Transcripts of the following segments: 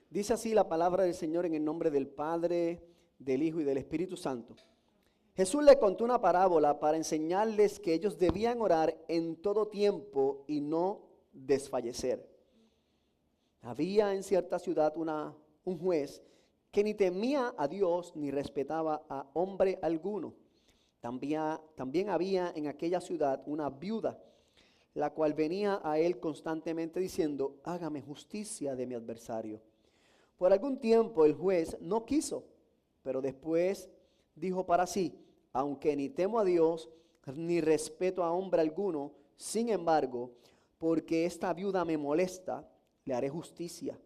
Dice así la palabra del Señor en el nombre del Padre, del Hijo y del Espíritu Santo. Jesús les contó una parábola para enseñarles que ellos debían orar en todo tiempo y no desfallecer. Había en cierta ciudad un juez que ni temía a Dios ni respetaba a hombre alguno. También había en aquella ciudad una viuda, la cual venía a él constantemente diciendo: hágame justicia de mi adversario. Por algún tiempo el juez no quiso, pero después dijo para sí: aunque ni temo a Dios ni respeto a hombre alguno, sin embargo, porque esta viuda me molesta, le haré justicia.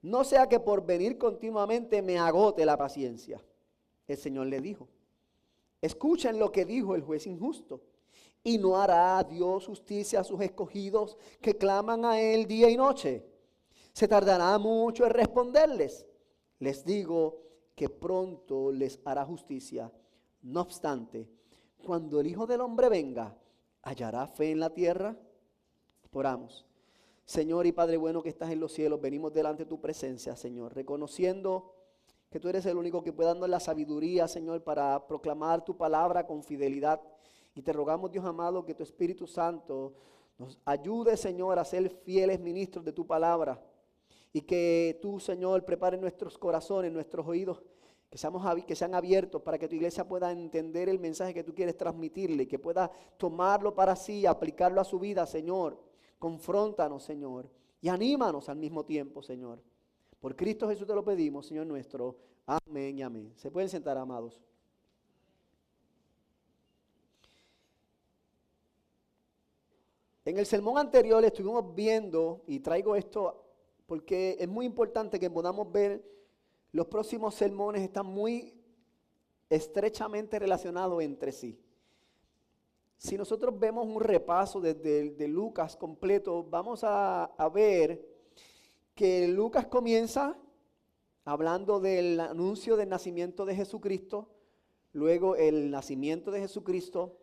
No sea que por venir continuamente me agote la paciencia. El Señor le dijo: escuchen lo que dijo el juez injusto. ¿Y no hará Dios justicia a sus escogidos que claman a Él día y noche? ¿Se tardará mucho en responderles? Les digo que pronto les hará justicia. No obstante, cuando el Hijo del Hombre venga, ¿hallará fe en la tierra? Oramos. Señor y Padre bueno que estás en los cielos, venimos delante de tu presencia, Señor, reconociendo que tú eres el único que puede darnos la sabiduría, Señor, para proclamar tu palabra con fidelidad. Y te rogamos, Dios amado, que tu Espíritu Santo nos ayude, Señor, a ser fieles ministros de tu palabra. Y que tú, Señor, prepares nuestros corazones, nuestros oídos, que sean abiertos para que tu iglesia pueda entender el mensaje que tú quieres transmitirle, que pueda tomarlo para sí, aplicarlo a su vida, Señor. Confróntanos, Señor, y anímanos al mismo tiempo, Señor. Por Cristo Jesús te lo pedimos, Señor nuestro. Amén y amén. Se pueden sentar, amados. En el sermón anterior estuvimos viendo, y traigo esto porque es muy importante que podamos ver, los próximos sermones están muy estrechamente relacionados entre sí. Si nosotros vemos un repaso desde de Lucas completo, vamos a ver que Lucas comienza hablando del anuncio del nacimiento de Jesucristo, luego el nacimiento de Jesucristo,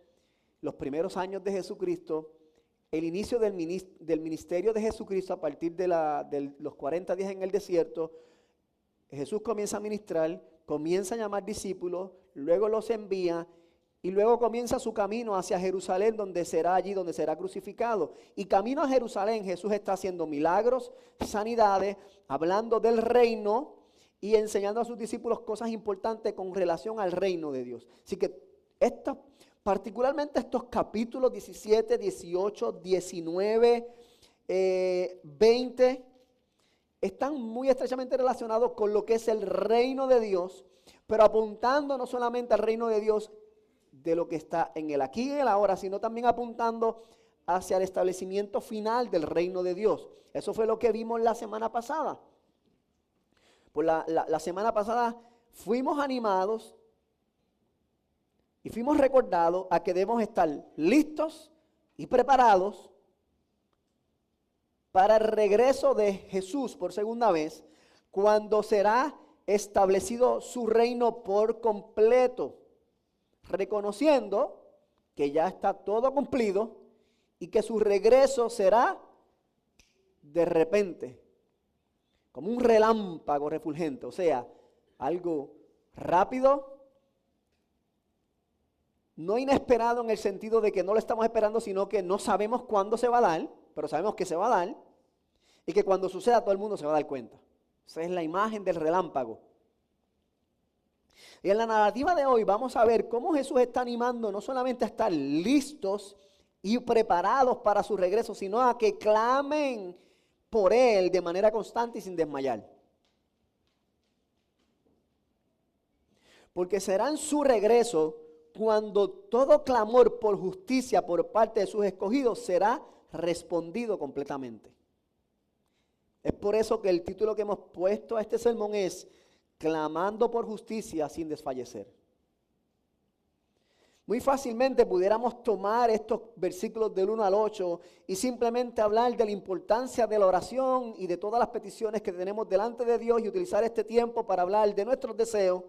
los primeros años de Jesucristo, el inicio del ministerio de Jesucristo a partir de los 40 días en el desierto. Jesús comienza a ministrar, comienza a llamar discípulos, luego los envía y luego comienza su camino hacia Jerusalén, donde será crucificado. Y camino a Jerusalén Jesús está haciendo milagros, sanidades, hablando del reino y enseñando a sus discípulos cosas importantes con relación al reino de Dios. Así que particularmente estos capítulos 17, 18, 19, 20, están muy estrechamente relacionados con lo que es el reino de Dios, pero apuntando no solamente al reino de Dios de lo que está en el aquí y en el ahora, sino también apuntando hacia el establecimiento final del reino de Dios. Eso fue lo que vimos la semana pasada. Pues la semana pasada fuimos animados y fuimos recordados a que debemos estar listos y preparados para el regreso de Jesús por segunda vez, cuando será establecido su reino por completo, reconociendo que ya está todo cumplido y que su regreso será de repente, como un relámpago refulgente, o sea, algo rápido, no inesperado en el sentido de que no lo estamos esperando, sino que no sabemos cuándo se va a dar, pero sabemos que se va a dar y que cuando suceda todo el mundo se va a dar cuenta. Esa es la imagen del relámpago. Y en la narrativa de hoy vamos a ver cómo Jesús está animando no solamente a estar listos y preparados para su regreso, sino a que clamen por Él de manera constante y sin desmayar. Porque será en su regreso cuando todo clamor por justicia por parte de sus escogidos será respondido completamente. Es por eso que el título que hemos puesto a este sermón es Clamando por justicia sin desfallecer. Muy fácilmente pudiéramos tomar estos versículos del 1 al 8 y simplemente hablar de la importancia de la oración y de todas las peticiones que tenemos delante de Dios y utilizar este tiempo para hablar de nuestros deseos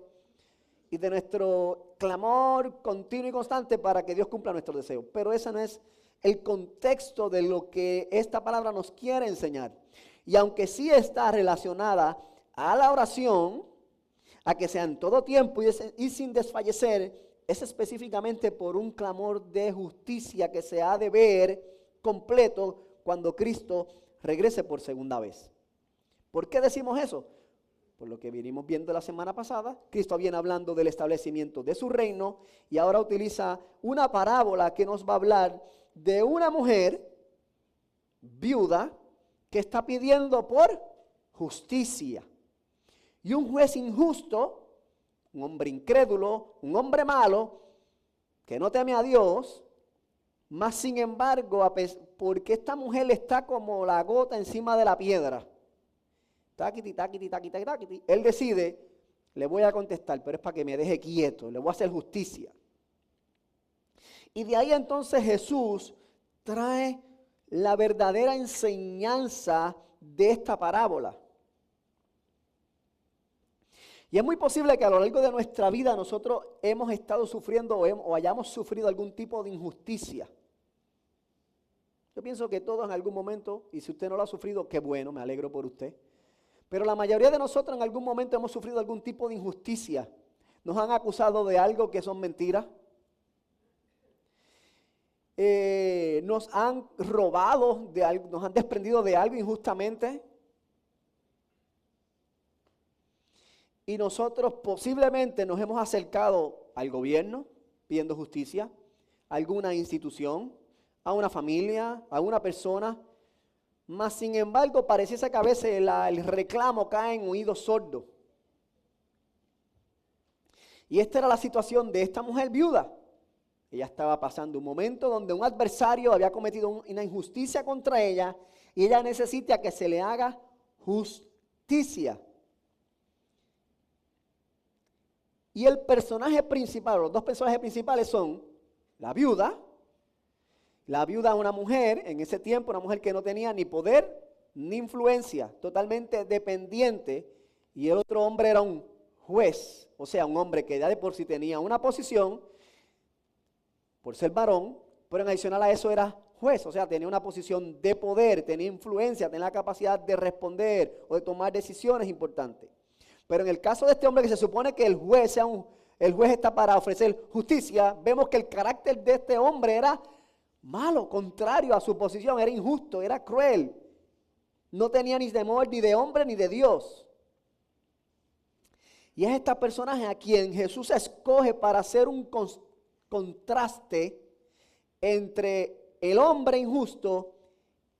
y de nuestro clamor continuo y constante para que Dios cumpla nuestros deseos. Pero ese no es el contexto de lo que esta palabra nos quiere enseñar. Y aunque sí está relacionada a la oración, a que sea en todo tiempo y sin desfallecer, es específicamente por un clamor de justicia que se ha de ver completo cuando Cristo regrese por segunda vez. ¿Por qué decimos eso? Por lo que vinimos viendo la semana pasada, Cristo viene hablando del establecimiento de su reino y ahora utiliza una parábola que nos va a hablar de una mujer viuda que está pidiendo por justicia. Y un juez injusto, un hombre incrédulo, un hombre malo, que no teme a Dios, más sin embargo, porque esta mujer está como la gota encima de la piedra. Taquiti, taquiti, taquiti, taquiti. Él decide, le voy a contestar, pero es para que me deje quieto, le voy a hacer justicia. Y de ahí entonces Jesús trae la verdadera enseñanza de esta parábola. Y es muy posible que a lo largo de nuestra vida nosotros hemos estado sufriendo o hayamos sufrido algún tipo de injusticia. Yo pienso que todos en algún momento, y si usted no lo ha sufrido, qué bueno, me alegro por usted. Pero la mayoría de nosotros en algún momento hemos sufrido algún tipo de injusticia. Nos han acusado de algo que son mentiras. Nos han robado de algo, nos han desprendido de algo injustamente. Y nosotros posiblemente nos hemos acercado al gobierno pidiendo justicia, a alguna institución, a una familia, a una persona. Mas sin embargo pareciese que a veces el reclamo cae en oídos sordos. Y esta era la situación de esta mujer viuda. Ella estaba pasando un momento donde un adversario había cometido una injusticia contra ella y ella necesita que se le haga justicia. Y el personaje principal, los dos personajes principales son la viuda. La viuda es una mujer, en ese tiempo una mujer que no tenía ni poder ni influencia, totalmente dependiente. Y el otro hombre era un juez, o sea, un hombre que ya de por sí tenía una posición, por ser varón, pero en adicional a eso era juez, o sea, tenía una posición de poder, tenía influencia, tenía la capacidad de responder o de tomar decisiones importantes. Pero en el caso de este hombre que se supone que el juez está para ofrecer justicia, vemos que el carácter de este hombre era malo, contrario a su posición, era injusto, era cruel. No tenía ni temor ni de hombre ni de Dios. Y es este personaje a quien Jesús escoge para hacer un contraste entre el hombre injusto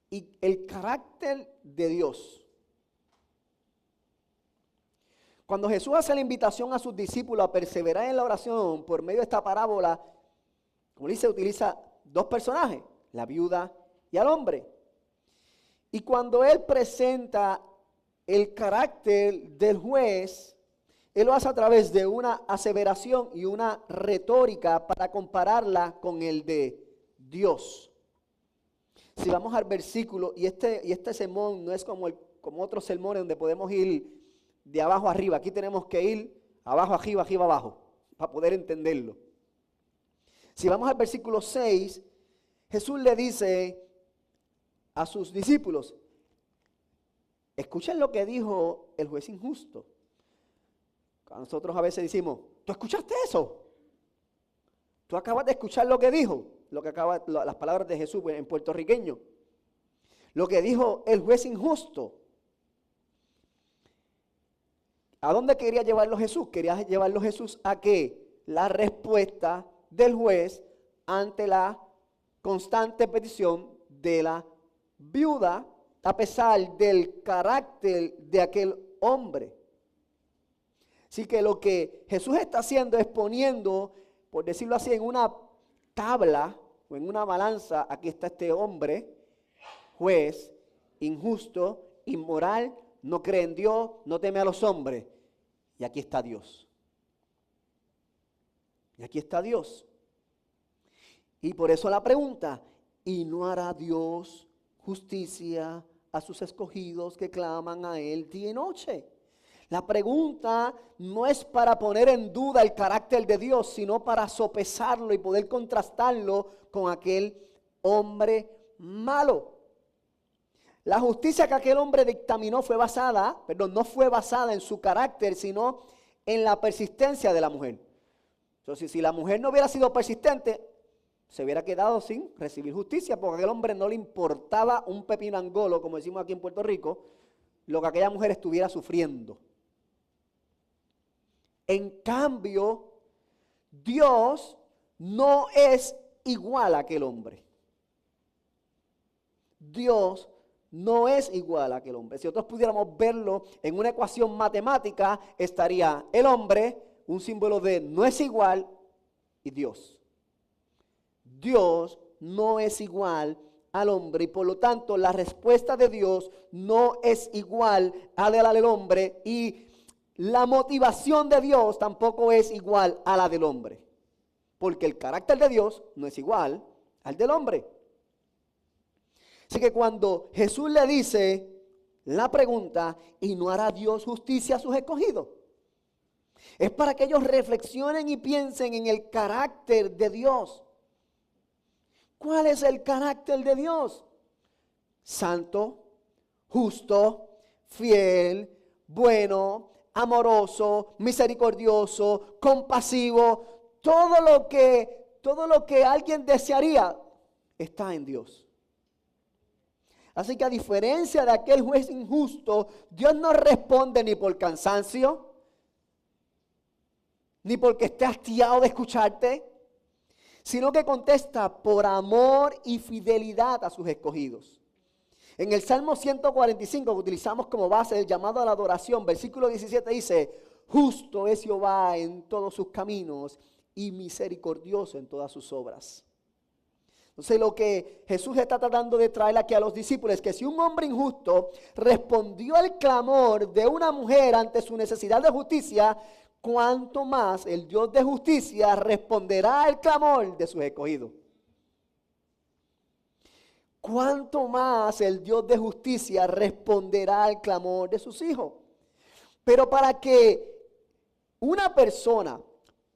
y el carácter de Dios. Cuando Jesús hace la invitación a sus discípulos a perseverar en la oración por medio de esta parábola, como dice, utiliza dos personajes, la viuda y al hombre. Y cuando él presenta el carácter del juez, él lo hace a través de una aseveración y una retórica para compararla con el de Dios. Si vamos al versículo, y este sermón no es como otros sermones donde podemos ir de abajo arriba. Aquí tenemos que ir abajo, arriba, arriba, abajo, para poder entenderlo. Si vamos al versículo 6, Jesús le dice a sus discípulos, escuchen lo que dijo el juez injusto. Nosotros a veces decimos, ¿tú escuchaste eso? ¿Tú acabas de escuchar lo que dijo? Las palabras de Jesús en puertorriqueño. Lo que dijo el juez injusto. ¿A dónde quería llevarlo Jesús? Quería llevarlo Jesús a que la respuesta del juez ante la constante petición de la viuda, a pesar del carácter de aquel hombre. Así que lo que Jesús está haciendo es poniendo, por decirlo así, en una tabla o en una balanza, aquí está este hombre, juez, injusto, inmoral, no cree en Dios, no teme a los hombres. Y aquí está Dios. Y aquí está Dios. Y por eso la pregunta, ¿y no hará Dios justicia a sus escogidos que claman a Él día y noche? La pregunta no es para poner en duda el carácter de Dios, sino para sopesarlo y poder contrastarlo con aquel hombre malo. La justicia que aquel hombre dictaminó no fue basada en su carácter, sino en la persistencia de la mujer. Entonces, si la mujer no hubiera sido persistente, se hubiera quedado sin recibir justicia, porque a aquel hombre no le importaba un pepino angolo, como decimos aquí en Puerto Rico, lo que aquella mujer estuviera sufriendo. En cambio, Dios no es igual a aquel hombre. Dios no es igual a aquel hombre. Si nosotros pudiéramos verlo en una ecuación matemática, estaría el hombre, un símbolo de no es igual, y Dios. Dios no es igual al hombre y por lo tanto la respuesta de Dios no es igual a la del hombre y la motivación de Dios tampoco es igual a la del hombre. Porque el carácter de Dios no es igual al del hombre. Así que cuando Jesús le dice la pregunta, ¿y no hará Dios justicia a sus escogidos? Es para que ellos reflexionen y piensen en el carácter de Dios. ¿Cuál es el carácter de Dios? Santo, justo, fiel, bueno, amoroso, misericordioso, compasivo. Todo lo que alguien desearía está en Dios. Así que a diferencia de aquel juez injusto, Dios no responde ni por cansancio, ni porque esté hastiado de escucharte, sino que contesta por amor y fidelidad a sus escogidos. En el Salmo 145, que utilizamos como base el llamado a la adoración, versículo 17 dice, justo es Jehová en todos sus caminos y misericordioso en todas sus obras. Entonces lo que Jesús está tratando de traer aquí a los discípulos es que si un hombre injusto respondió al clamor de una mujer ante su necesidad de justicia, cuánto más el Dios de justicia responderá al clamor de sus escogidos. Cuánto más el Dios de justicia responderá al clamor de sus hijos. Pero para que una persona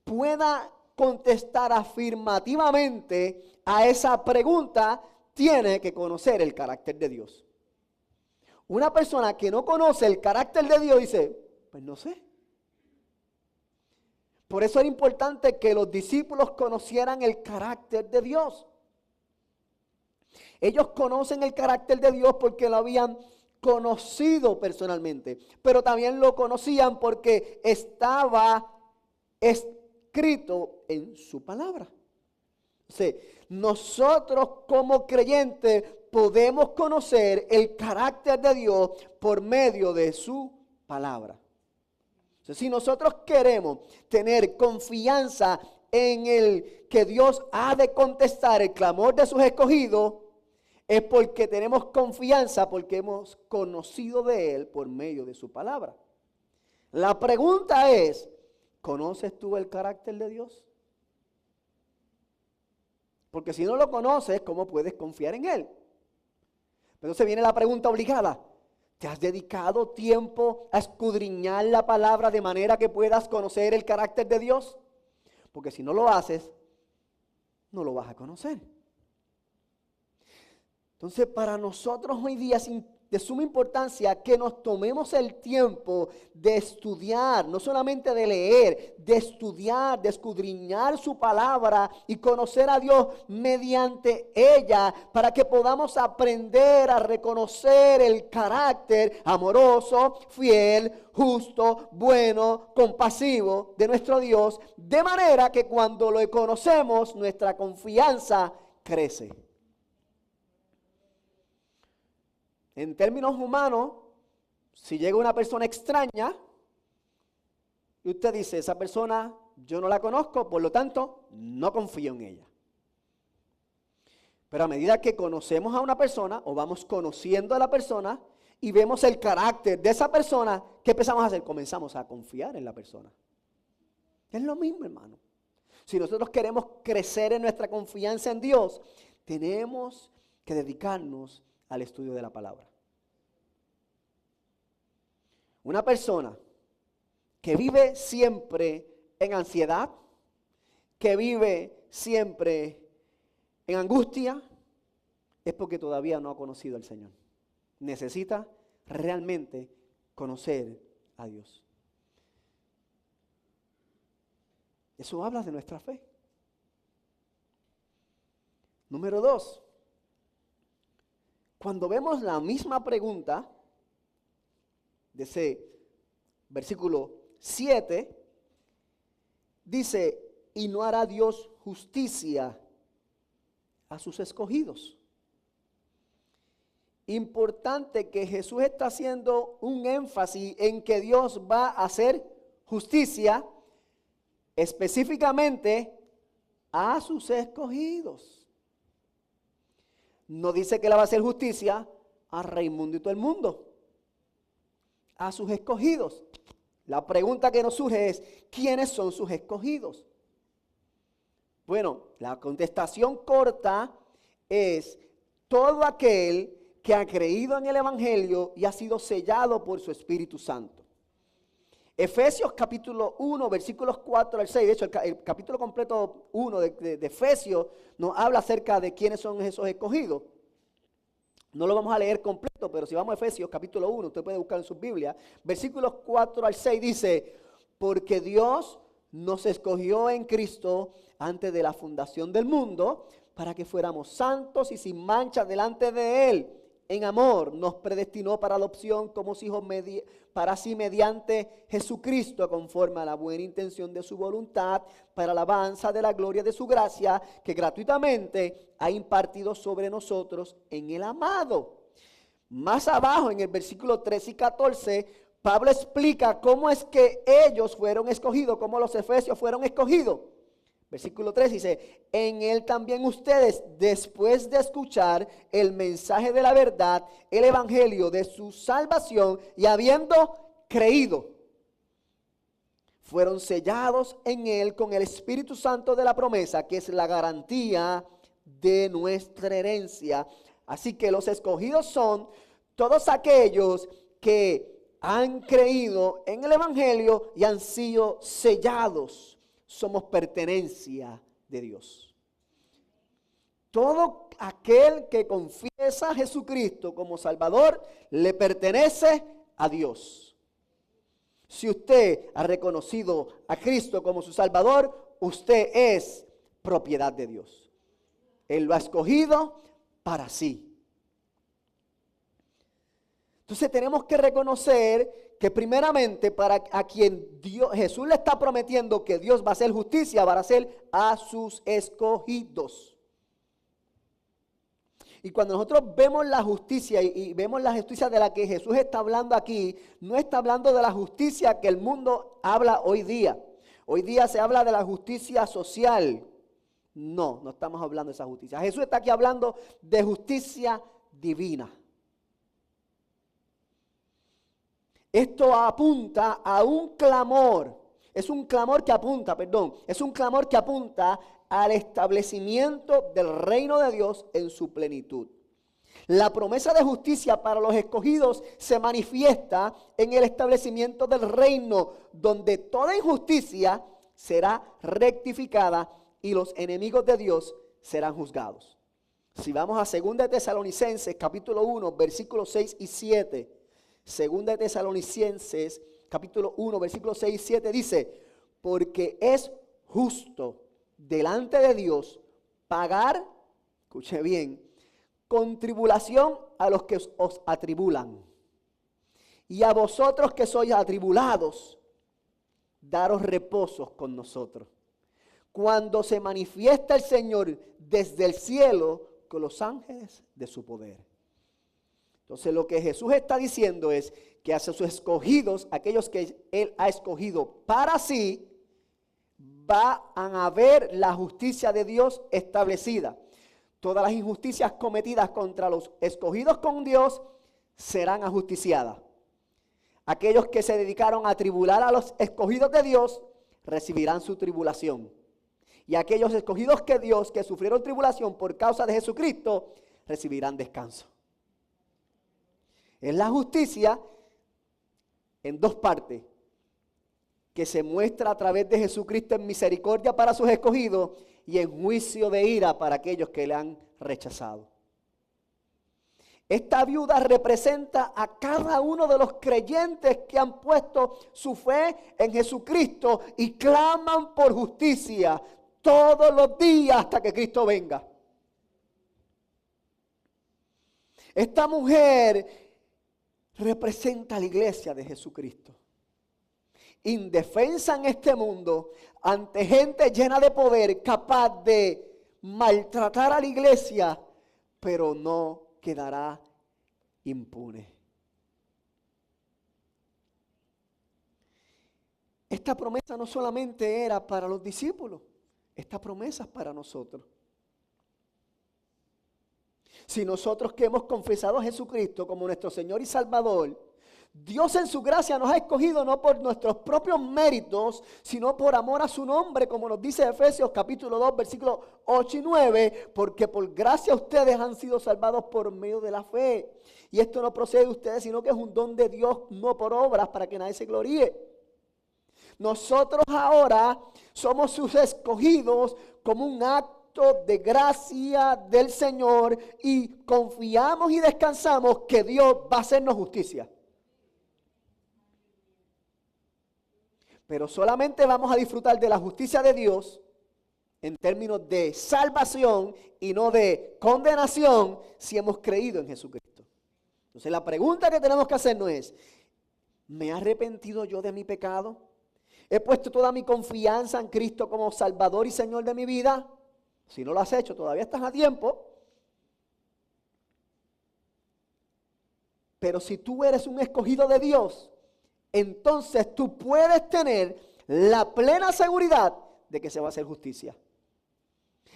pueda contestar afirmativamente a esa pregunta, tiene que conocer el carácter de Dios. Una persona que no conoce el carácter de Dios dice, pues no sé. Por eso era importante que los discípulos conocieran el carácter de Dios. Ellos conocen el carácter de Dios porque lo habían conocido personalmente, pero también lo conocían porque estaba escrito en su palabra. O sea, nosotros como creyentes podemos conocer el carácter de Dios por medio de su palabra. O sea, si nosotros queremos tener confianza en el que Dios ha de contestar el clamor de sus escogidos, es porque tenemos confianza, porque hemos conocido de Él por medio de su palabra. La pregunta es, ¿conoces tú el carácter de Dios? Porque si no lo conoces, ¿cómo puedes confiar en Él? Entonces viene la pregunta obligada. ¿Te has dedicado tiempo a escudriñar la palabra de manera que puedas conocer el carácter de Dios? Porque si no lo haces, no lo vas a conocer. Entonces, para nosotros hoy día es de suma importancia que nos tomemos el tiempo de estudiar, no solamente de leer, de estudiar, de escudriñar su palabra y conocer a Dios mediante ella, para que podamos aprender a reconocer el carácter amoroso, fiel, justo, bueno, compasivo de nuestro Dios, de manera que cuando lo conocemos, nuestra confianza crece. En términos humanos, si llega una persona extraña y usted dice, esa persona yo no la conozco, por lo tanto, no confío en ella. Pero a medida que conocemos a una persona o vamos conociendo a la persona y vemos el carácter de esa persona, ¿qué empezamos a hacer? Comenzamos a confiar en la persona. Es lo mismo, hermano. Si nosotros queremos crecer en nuestra confianza en Dios, tenemos que dedicarnos al estudio de la palabra. Una persona que vive siempre en ansiedad, que vive siempre en angustia, es porque todavía no ha conocido al Señor. necesita realmente conocer a Dios. Eso habla de nuestra fe. Número 2. Cuando vemos la misma pregunta de ese versículo 7, dice, ¿y no hará Dios justicia a sus escogidos? Importante que Jesús está haciendo un énfasis en que Dios va a hacer justicia específicamente a sus escogidos. No dice que le va a hacer justicia a Raimundo y todo el mundo, a sus escogidos. La pregunta que nos surge es, ¿quiénes son sus escogidos? Bueno, la contestación corta es todo aquel que ha creído en el Evangelio y ha sido sellado por su Espíritu Santo. Efesios capítulo 1, versículos 4 al 6, de hecho el capítulo completo 1 de Efesios nos habla acerca de quiénes son esos escogidos. No lo vamos a leer completo, pero si vamos a Efesios capítulo 1, usted puede buscar en su Biblia, versículos 4 al 6 dice, porque Dios nos escogió en Cristo antes de la fundación del mundo, para que fuéramos santos y sin mancha delante de Él. En amor nos predestinó para adopción como hijos para sí mediante Jesucristo, conforme a la buena intención de su voluntad, para alabanza de la gloria de su gracia, que gratuitamente ha impartido sobre nosotros en el amado. Más abajo, en el versículo 13 y 14, Pablo explica cómo es que ellos fueron escogidos, cómo los efesios fueron escogidos. Versículo 3 dice, en él también ustedes, después de escuchar el mensaje de la verdad, el evangelio de su salvación, y habiendo creído, fueron sellados en él con el Espíritu Santo de la promesa, que es la garantía de nuestra herencia. Así que los escogidos son todos aquellos que han creído en el evangelio y han sido sellados. Somos pertenencia de Dios. Todo aquel que confiesa a Jesucristo como Salvador le pertenece a Dios. Si usted ha reconocido a Cristo como su Salvador, usted es propiedad de Dios. Él lo ha escogido para sí. Entonces tenemos que reconocer que primeramente para a quien Jesús le está prometiendo que Dios va a hacer justicia, va a hacer a sus escogidos. Y cuando nosotros vemos la justicia y vemos la justicia de la que Jesús está hablando aquí, no está hablando de la justicia que el mundo habla hoy día. Hoy día se habla de la justicia social. No estamos hablando de esa justicia. Jesús está aquí hablando de justicia divina. Esto apunta a un clamor, es un clamor que apunta al establecimiento del reino de Dios en su plenitud. La promesa de justicia para los escogidos se manifiesta en el establecimiento del reino, donde toda injusticia será rectificada y los enemigos de Dios serán juzgados. Si vamos a 2 de Tesalonicenses, capítulo 1, versículos 6 y 7, Segunda de Tesalonicenses, capítulo 1, versículos 6 y 7 dice, porque es justo delante de Dios pagar, escuche bien, con tribulación a los que os atribulan. Y a vosotros que sois atribulados, daros reposos con nosotros. Cuando se manifiesta el Señor desde el cielo con los ángeles de su poder. Entonces lo que Jesús está diciendo es que hacia sus escogidos, aquellos que Él ha escogido para sí, van a ver la justicia de Dios establecida. Todas las injusticias cometidas contra los escogidos con Dios serán ajusticiadas. Aquellos que se dedicaron a tribular a los escogidos de Dios recibirán su tribulación. Y aquellos escogidos que Dios que sufrieron tribulación por causa de Jesucristo recibirán descanso. Es la justicia en dos partes, que se muestra a través de Jesucristo en misericordia para sus escogidos y en juicio de ira para aquellos que le han rechazado. Esta viuda representa a cada uno de los creyentes que han puesto su fe en Jesucristo y claman por justicia todos los días hasta que Cristo venga. Esta mujer representa a la iglesia de Jesucristo, indefensa en este mundo, ante gente llena de poder, capaz de maltratar a la iglesia, pero no quedará impune. Esta promesa no solamente era para los discípulos, esta promesa es para nosotros. Si nosotros que hemos confesado a Jesucristo como nuestro Señor y Salvador, Dios en su gracia nos ha escogido no por nuestros propios méritos, sino por amor a su nombre, como nos dice Efesios capítulo 2, versículos 8 y 9, porque por gracia ustedes han sido salvados por medio de la fe. Y esto no procede de ustedes, sino que es un don de Dios, no por obras, para que nadie se gloríe. Nosotros ahora somos sus escogidos como un acto de gracia del Señor y confiamos y descansamos que Dios va a hacernos justicia. Pero solamente vamos a disfrutar de la justicia de Dios en términos de salvación y no de condenación si hemos creído en Jesucristo. Entonces la pregunta que tenemos que hacernos es, ¿me he arrepentido yo de mi pecado? ¿He puesto toda mi confianza en Cristo como Salvador y Señor de mi vida? Si no lo has hecho, todavía estás a tiempo. Pero si tú eres un escogido de Dios, entonces tú puedes tener la plena seguridad de que se va a hacer justicia.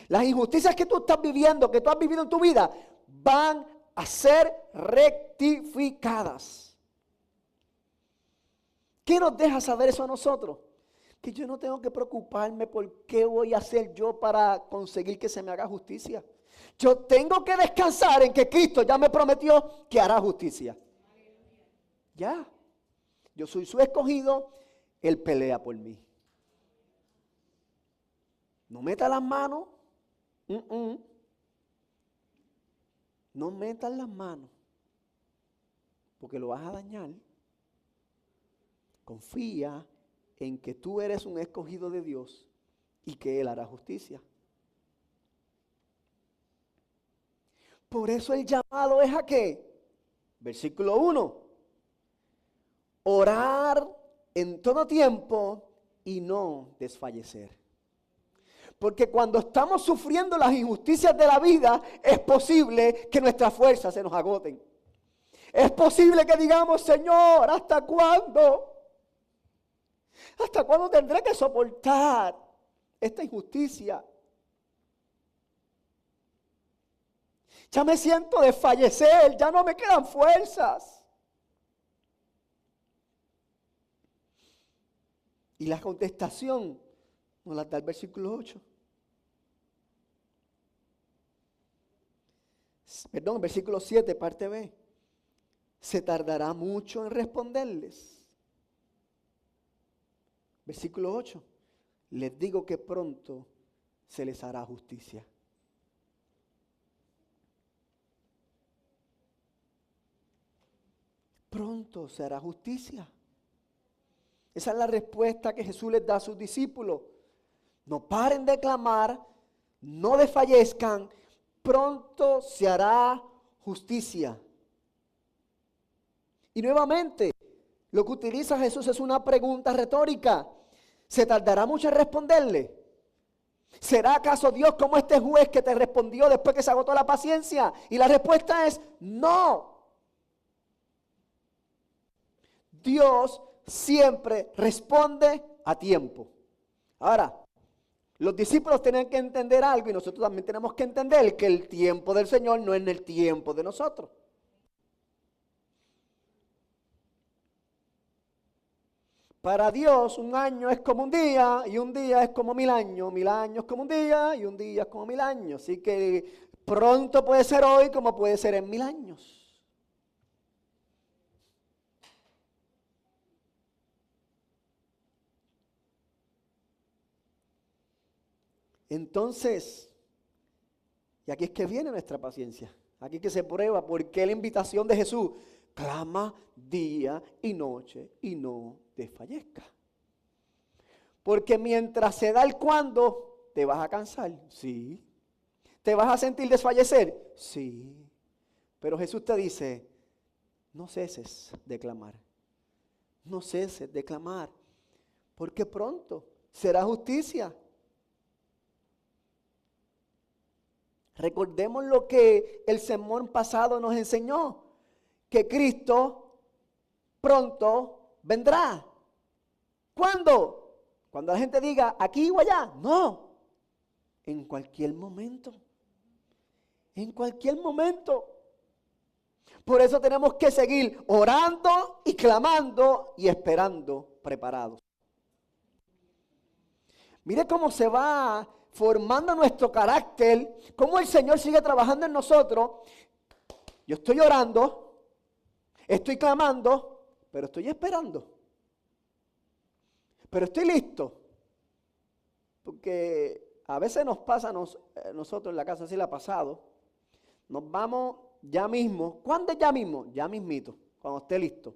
Las injusticias que tú estás viviendo, que tú has vivido en tu vida, van a ser rectificadas. ¿Qué nos deja saber eso a nosotros? Que yo no tengo que preocuparme por qué voy a hacer yo para conseguir que se me haga justicia. Yo tengo que descansar en que Cristo ya me prometió que hará justicia. Ya. Yo soy su escogido, Él pelea por mí. No meta las manos. No metas las manos, porque lo vas a dañar. Confía en que tú eres un escogido de Dios y que Él hará justicia. Por eso el llamado es a ¿qué? Versículo 1. Orar en todo tiempo y no desfallecer. Porque cuando estamos sufriendo las injusticias de la vida, es posible que nuestras fuerzas se nos agoten. Es posible que digamos, Señor, ¿hasta cuándo? ¿Hasta cuándo tendré que soportar esta injusticia? Ya me siento desfallecer, ya no me quedan fuerzas. Y la contestación nos la da el versículo 8. Perdón, versículo 7, parte B. Se tardará mucho en responderles. Versículo 8. Les digo que pronto se les hará justicia. Pronto se hará justicia. Esa es la respuesta que Jesús les da a sus discípulos. No paren de clamar, no desfallezcan, pronto se hará justicia. Y nuevamente, lo que utiliza Jesús es una pregunta retórica. ¿Se tardará mucho en responderle? ¿Será acaso Dios como este juez que te respondió después que se agotó la paciencia? Y la respuesta es no. Dios siempre responde a tiempo. Ahora, los discípulos tienen que entender algo y nosotros también tenemos que entender que el tiempo del Señor no es el tiempo de nosotros. Para Dios un año es como un día y un día es como 1000 años. 1000 años es como un día y un día es como 1000 años. Así que pronto puede ser hoy como puede ser en 1000 años. Entonces, y aquí es que viene nuestra paciencia. Aquí que se prueba por qué la invitación de Jesús. Clama día y noche y no desfallezca. Porque mientras se da el cuándo, te vas a cansar. Sí. ¿Te vas a sentir desfallecer? Sí. Pero Jesús te dice, no ceses de clamar. No ceses de clamar. Porque pronto será justicia. Recordemos lo que el sermón pasado nos enseñó. Que Cristo pronto vendrá. ¿Cuándo? Cuando la gente diga aquí o allá. No. En cualquier momento. En cualquier momento. Por eso tenemos que seguir orando y clamando y esperando preparados. Mire cómo se va formando nuestro carácter, cómo el Señor sigue trabajando en nosotros. Yo estoy orando, estoy clamando, pero estoy esperando. Pero estoy listo. Porque a veces nos pasa a nosotros en la casa, así le ha pasado. Nos vamos ya mismo. ¿Cuándo es ya mismo? Ya mismito, cuando esté listo.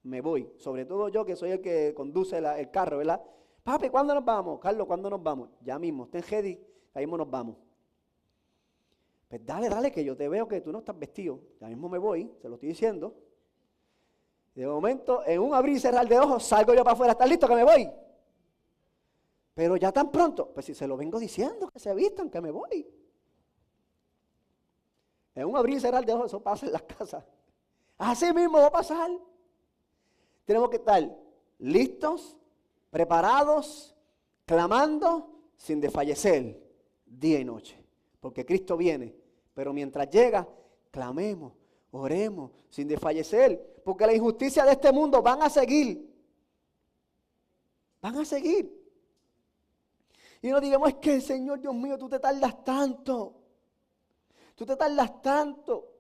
Me voy. Sobre todo yo que soy el que conduce el carro, ¿verdad? Papi, ¿cuándo nos vamos? Carlos, ¿cuándo nos vamos? Ya mismo, estén ready, ahí mismo nos vamos. Pues dale, que yo te veo que tú no estás vestido. Ya mismo me voy, se lo estoy diciendo. De momento, en un abrir y cerrar de ojos, salgo yo para afuera. ¿Estás listo que me voy? Pero ya tan pronto, pues si se lo vengo diciendo, que se vistan, que me voy. En un abrir y cerrar de ojos, eso pasa en las casas. Así mismo va a pasar. Tenemos que estar listos, preparados, clamando, sin desfallecer, día y noche. Porque Cristo viene, pero mientras llega, clamemos, oremos, sin desfallecer. Porque la injusticia de este mundo van a seguir. Van a seguir. Y no digamos, es que Señor Dios mío, tú te tardas tanto. Tú te tardas tanto.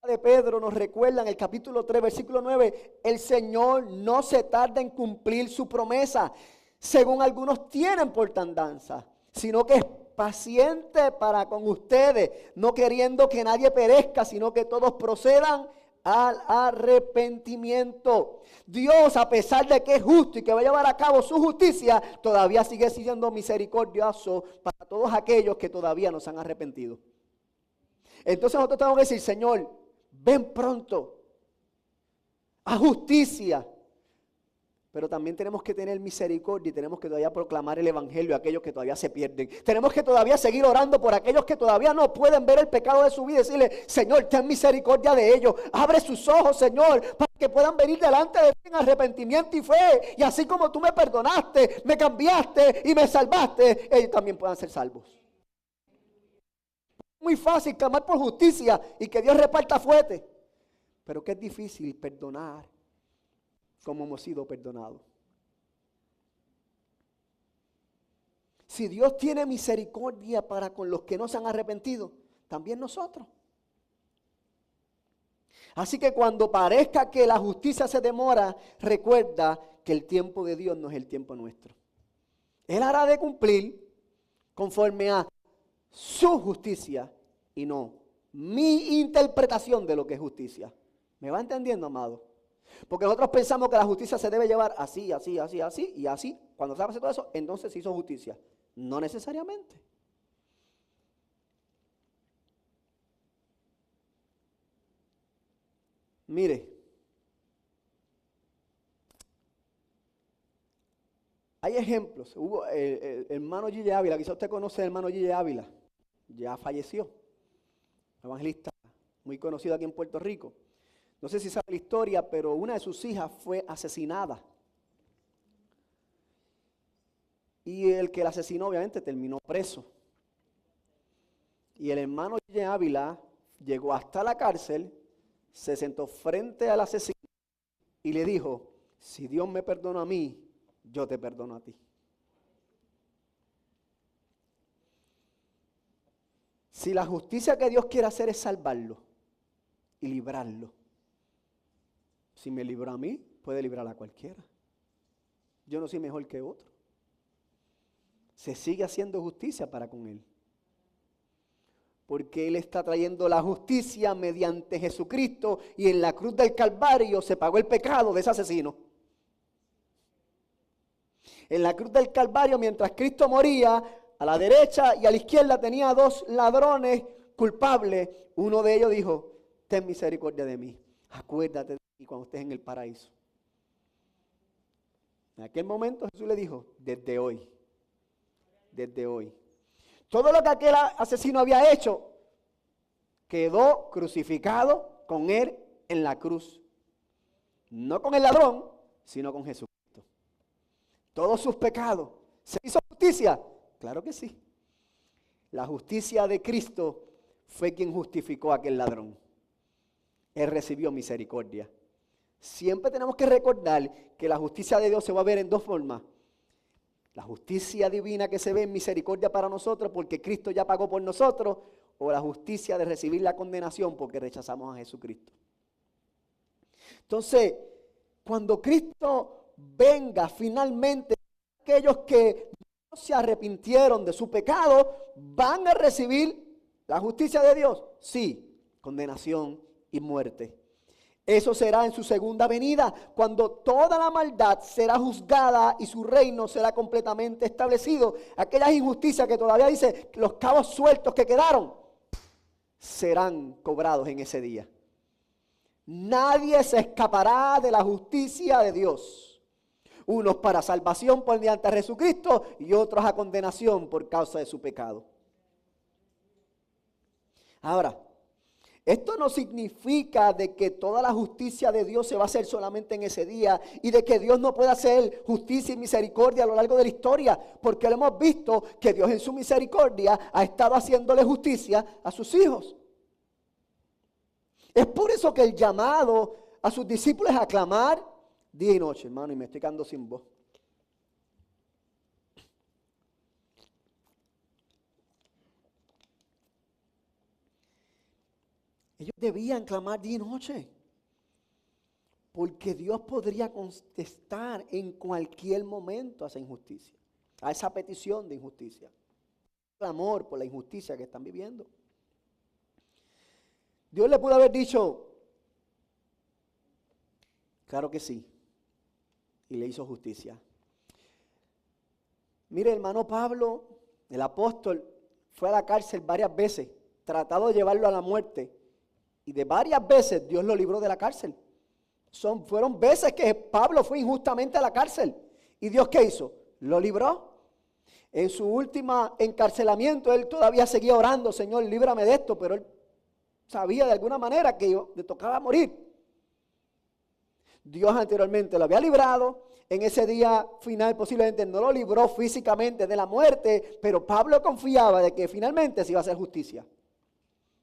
De Pedro nos recuerda en el capítulo 3, versículo 9, el Señor no se tarda en cumplir su promesa, según algunos tienen por tardanza, sino que es paciente para con ustedes, no queriendo que nadie perezca, sino que todos procedan al arrepentimiento. Dios, a pesar de que es justo y que va a llevar a cabo su justicia, todavía sigue siendo misericordioso para todos aquellos que todavía no se han arrepentido. Entonces nosotros tenemos que decir, Señor, ven pronto, a justicia. Pero también tenemos que tener misericordia y tenemos que todavía proclamar el evangelio a aquellos que todavía se pierden. Tenemos que todavía seguir orando por aquellos que todavía no pueden ver el pecado de su vida y decirle, Señor, ten misericordia de ellos. Abre sus ojos, Señor, para que puedan venir delante de ti en arrepentimiento y fe. Y así como tú me perdonaste, me cambiaste y me salvaste, ellos también puedan ser salvos. Muy fácil clamar por justicia y que Dios reparta fuerte, pero que es difícil perdonar como hemos sido perdonados. Si Dios tiene misericordia para con los que no se han arrepentido, también nosotros. Así que cuando parezca que la justicia se demora, recuerda que el tiempo de Dios no es el tiempo nuestro. Él hará de cumplir conforme a su justicia y no mi interpretación de lo que es justicia. ¿Me va entendiendo, amado? Porque nosotros pensamos que la justicia se debe llevar así, así, así, así y así. Cuando se hace todo eso, entonces se hizo justicia. No necesariamente. Mire, hay ejemplos. Hubo el hermano Gille Ávila, quizá usted conoce al hermano Gille Ávila, ya falleció, evangelista muy conocido aquí en Puerto Rico. No sé si sabe la historia, pero una de sus hijas fue asesinada. Y el que la asesinó obviamente terminó preso. Y el hermano Gille Ávila llegó hasta la cárcel, se sentó frente al asesino y le dijo, si Dios me perdona a mí, yo te perdono a ti. Si la justicia que Dios quiere hacer es salvarlo y librarlo, si me libró a mí, puede librar a cualquiera. Yo no soy mejor que otro. Se sigue haciendo justicia para con él. porque Él está trayendo la justicia mediante Jesucristo y en la cruz del Calvario se pagó el pecado de ese asesino. En la cruz del Calvario, mientras Cristo moría, a la derecha y a la izquierda tenía dos ladrones culpables. Uno de ellos dijo: ten misericordia de mí, acuérdate de mí cuando estés en el paraíso. En aquel momento Jesús le dijo: desde hoy, todo lo que aquel asesino había hecho quedó crucificado con él en la cruz. No con el ladrón, sino con Jesucristo. Todos sus pecados. ¿Se hizo justicia? Claro que sí. La justicia de Cristo fue quien justificó a aquel ladrón. Él recibió misericordia. Siempre tenemos que recordar que la justicia de Dios se va a ver en dos formas. La justicia divina que se ve en misericordia para nosotros porque Cristo ya pagó por nosotros, o la justicia de recibir la condenación porque rechazamos a Jesucristo. Entonces, cuando Cristo venga finalmente, aquellos que no se arrepintieron de su pecado, ¿van a recibir la justicia de Dios? Sí, condenación y muerte. Eso será en su segunda venida, cuando toda la maldad será juzgada y su reino será completamente establecido. Aquellas injusticias que todavía dice, los cabos sueltos que quedaron, serán cobrados en ese día. Nadie se escapará de la justicia de Dios. Unos para salvación por mediante Jesucristo y otros a condenación por causa de su pecado. Ahora, esto no significa de que toda la justicia de Dios se va a hacer solamente en ese día y de que Dios no pueda hacer justicia y misericordia a lo largo de la historia, porque lo hemos visto que Dios en su misericordia ha estado haciéndole justicia a sus hijos. Es por eso que el llamado a sus discípulos es a clamar día y noche, hermano, y me estoy quedando sin voz. Ellos debían clamar día y noche, porque Dios podría contestar en cualquier momento a esa injusticia, a esa petición de injusticia, clamor por la injusticia que están viviendo. Dios le pudo haber dicho, claro que sí, y le hizo justicia. Mire, hermano Pablo, el apóstol, fue a la cárcel varias veces, tratado de llevarlo a la muerte. Y de varias veces Dios lo libró de la cárcel. Fueron veces que Pablo fue injustamente a la cárcel. ¿Y Dios qué hizo? Lo libró. En su último encarcelamiento, él todavía seguía orando: Señor, líbrame de esto. Pero él sabía de alguna manera que le tocaba morir. Dios anteriormente lo había librado. En ese día final posiblemente no lo libró físicamente de la muerte, pero Pablo confiaba de que finalmente se iba a hacer justicia.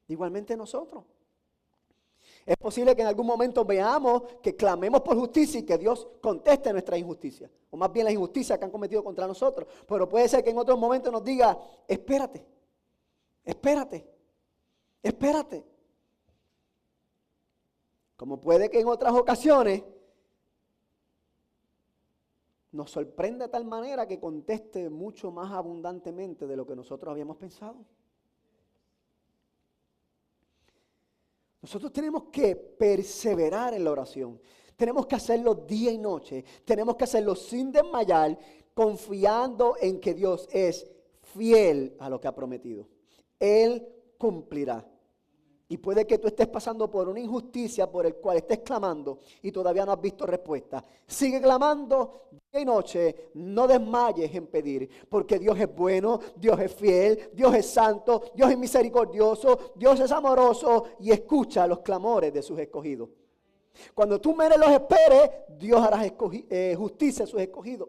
Igualmente nosotros. Es posible que en algún momento veamos que clamemos por justicia y que Dios conteste nuestra injusticia, o más bien las injusticias que han cometido contra nosotros. Pero puede ser que en otros momentos nos diga: espérate, espérate, espérate. Como puede que en otras ocasiones nos sorprenda de tal manera que conteste mucho más abundantemente de lo que nosotros habíamos pensado. Nosotros tenemos que perseverar en la oración. Tenemos que hacerlo día y noche. Tenemos que hacerlo sin desmayar, confiando en que Dios es fiel a lo que ha prometido. Él cumplirá. Y puede que tú estés pasando por una injusticia por el cual estés clamando y todavía no has visto respuesta. Sigue clamando día y noche, no desmayes en pedir, porque Dios es bueno, Dios es fiel, Dios es santo, Dios es misericordioso, Dios es amoroso y escucha los clamores de sus escogidos. Cuando tú menos los esperes, Dios hará justicia a sus escogidos.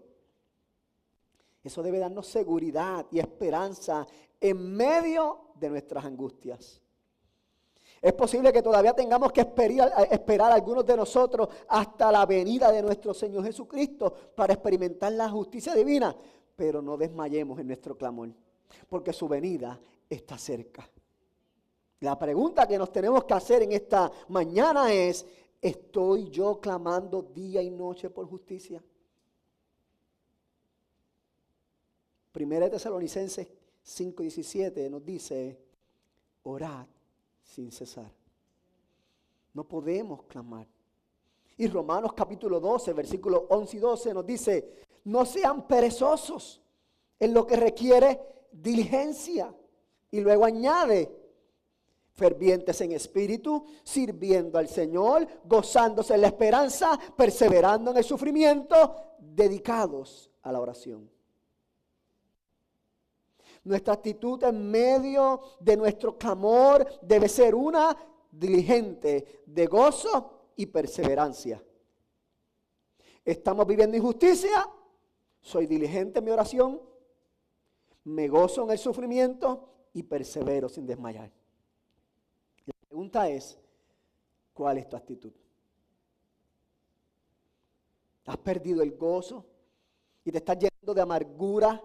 Eso debe darnos seguridad y esperanza en medio de nuestras angustias. Es posible que todavía tengamos que esperar algunos de nosotros hasta la venida de nuestro Señor Jesucristo para experimentar la justicia divina, pero no desmayemos en nuestro clamor, porque su venida está cerca. La pregunta que nos tenemos que hacer en esta mañana es: ¿estoy yo clamando día y noche por justicia? 1 Tesalonicenses 5:17 nos dice: orad sin cesar. No podemos clamar. Y Romanos capítulo 12, versículos 11 y 12 nos dice, no sean perezosos en lo que requiere diligencia. Y luego añade, fervientes en espíritu, sirviendo al Señor, gozándose en la esperanza, perseverando en el sufrimiento, dedicados a la oración. Nuestra actitud en medio de nuestro clamor debe ser una diligente de gozo y perseverancia. ¿Estamos viviendo injusticia? Soy diligente en mi oración, me gozo en el sufrimiento y persevero sin desmayar. La pregunta es, ¿cuál es tu actitud? ¿Has perdido el gozo y te estás llenando de amargura?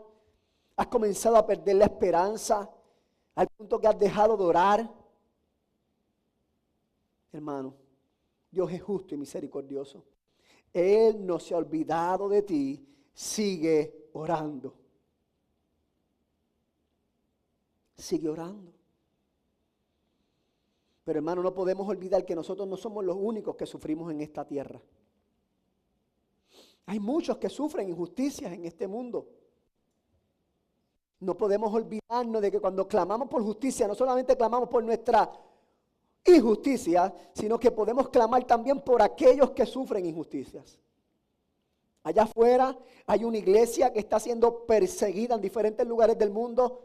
¿Has comenzado a perder la esperanza al punto que has dejado de orar? Hermano, Dios es justo y misericordioso. Él no se ha olvidado de ti. Sigue orando. Sigue orando. Pero hermano, no podemos olvidar que nosotros no somos los únicos que sufrimos en esta tierra. Hay muchos que sufren injusticias en este mundo. No podemos olvidarnos de que cuando clamamos por justicia, no solamente clamamos por nuestra injusticia, sino que podemos clamar también por aquellos que sufren injusticias. Allá afuera hay una iglesia que está siendo perseguida en diferentes lugares del mundo,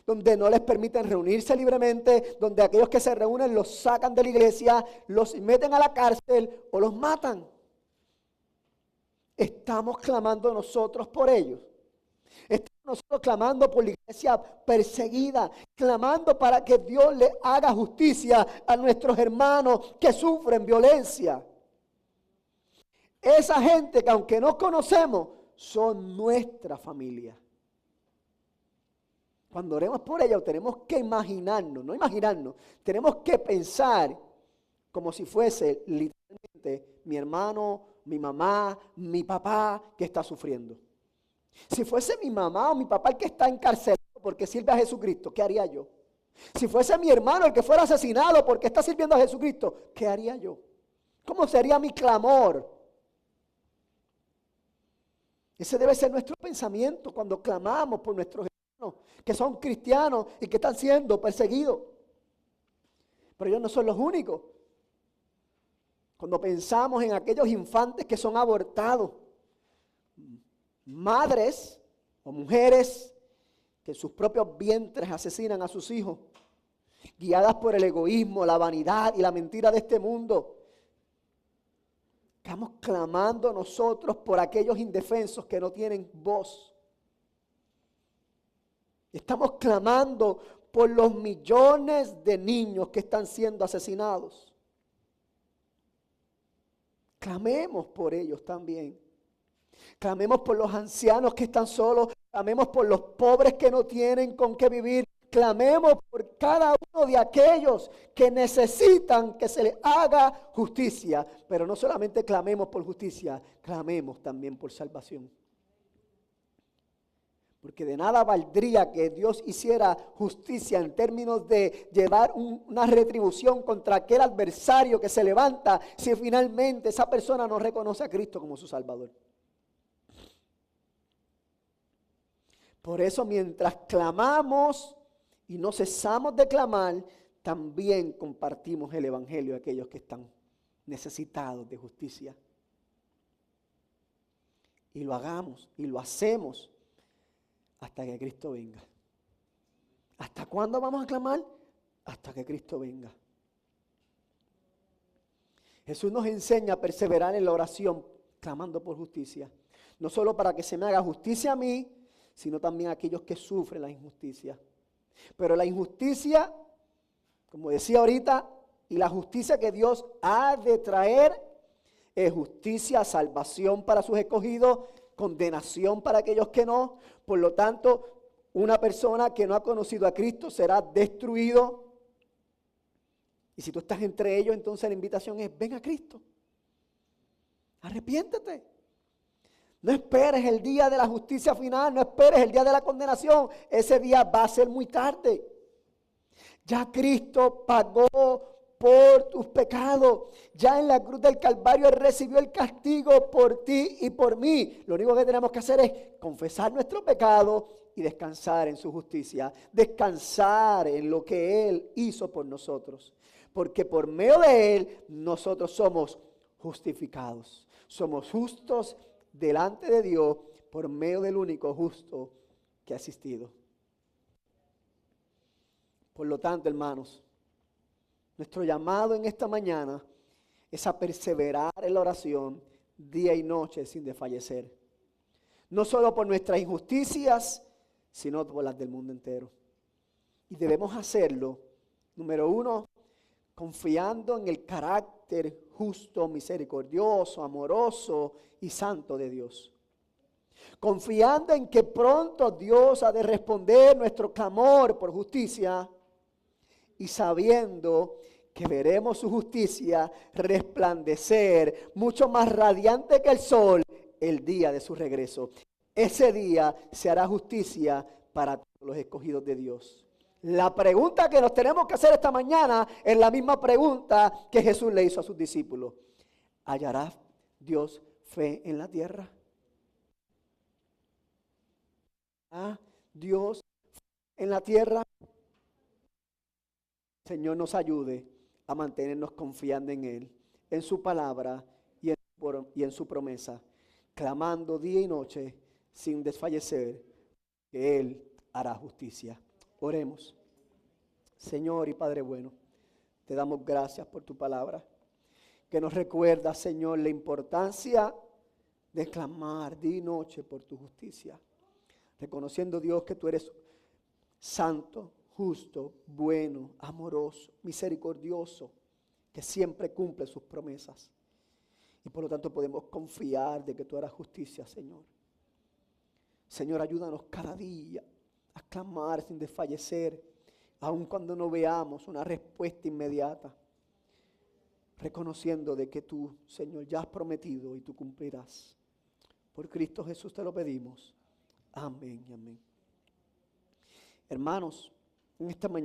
donde no les permiten reunirse libremente, donde aquellos que se reúnen los sacan de la iglesia, los meten a la cárcel o los matan. Estamos clamando nosotros por ellos. Estamos nosotros clamando por la iglesia perseguida, clamando para que Dios le haga justicia a nuestros hermanos que sufren violencia. Esa gente que aunque no conocemos, son nuestra familia. Cuando oremos por ellos tenemos que imaginarnos, no imaginarnos, tenemos que pensar como si fuese literalmente mi hermano, mi mamá, mi papá que está sufriendo. Si fuese mi mamá o mi papá el que está encarcelado porque sirve a Jesucristo, ¿qué haría yo? Si fuese mi hermano el que fuera asesinado porque está sirviendo a Jesucristo, ¿qué haría yo? ¿Cómo sería mi clamor? Ese debe ser nuestro pensamiento cuando clamamos por nuestros hermanos que son cristianos y que están siendo perseguidos. Pero ellos no son los únicos. Cuando pensamos en aquellos infantes que son abortados, madres o mujeres que en sus propios vientres asesinan a sus hijos, guiadas por el egoísmo, la vanidad y la mentira de este mundo. Estamos clamando nosotros por aquellos indefensos que no tienen voz. Estamos clamando por los millones de niños que están siendo asesinados. Clamemos por ellos también. Clamemos por los ancianos que están solos. Clamemos por los pobres que no tienen con qué vivir. Clamemos por cada uno de aquellos que necesitan que se les haga justicia. Pero no solamente clamemos por justicia, clamemos también por salvación. Porque de nada valdría que Dios hiciera justicia en términos de llevar una retribución contra aquel adversario que se levanta si finalmente esa persona no reconoce a Cristo como su Salvador. Por eso mientras clamamos y no cesamos de clamar, también compartimos el evangelio a aquellos que están necesitados de justicia. Y lo hagamos y lo hacemos hasta que Cristo venga. ¿Hasta cuándo vamos a clamar? Hasta que Cristo venga. Jesús nos enseña a perseverar en la oración, clamando por justicia. No solo para que se me haga justicia a mí, sino también a aquellos que sufren la injusticia. Pero la injusticia, como decía ahorita, y la justicia que Dios ha de traer es justicia, salvación para sus escogidos, condenación para aquellos que no. Por lo tanto, una persona que no ha conocido a Cristo será destruido. Y si tú estás entre ellos, entonces la invitación es: ven a Cristo. Arrepiéntete. No esperes el día de la justicia final, no esperes el día de la condenación. Ese día va a ser muy tarde. Ya Cristo pagó por tus pecados. Ya en la cruz del Calvario Él recibió el castigo por ti y por mí. Lo único que tenemos que hacer es confesar nuestro pecado y descansar en su justicia. Descansar en lo que Él hizo por nosotros. Porque por medio de Él nosotros somos justificados. Somos justos delante de Dios por medio del único justo que ha existido. Por lo tanto, hermanos, nuestro llamado en esta mañana es a perseverar en la oración día y noche sin desfallecer. No solo por nuestras injusticias, sino por las del mundo entero. Y debemos hacerlo, número uno, confiando en el carácter justo, misericordioso, amoroso y santo de Dios. Confiando en que pronto Dios ha de responder nuestro clamor por justicia y sabiendo que veremos su justicia resplandecer mucho más radiante que el sol el día de su regreso. Ese día se hará justicia para todos los escogidos de Dios. La pregunta que nos tenemos que hacer esta mañana es la misma pregunta que Jesús le hizo a sus discípulos. ¿Hallará Dios fe en la tierra? ¿Ah, Dios en la tierra? Señor nos ayude a mantenernos confiando en Él, en su palabra y en su promesa, clamando día y noche sin desfallecer que Él hará justicia. Oremos. Señor y Padre bueno, te damos gracias por tu palabra, que nos recuerda, Señor, la importancia de clamar día y noche por tu justicia, reconociendo, Dios, que tú eres santo, justo, bueno, amoroso, misericordioso, que siempre cumple sus promesas. Y por lo tanto podemos confiar de que tú harás justicia, Señor. Señor, ayúdanos cada día a clamar sin desfallecer, aun cuando no veamos una respuesta inmediata, reconociendo de que tú, Señor, ya has prometido y tú cumplirás. Por Cristo Jesús te lo pedimos. Amén y amén. Hermanos, en esta mañana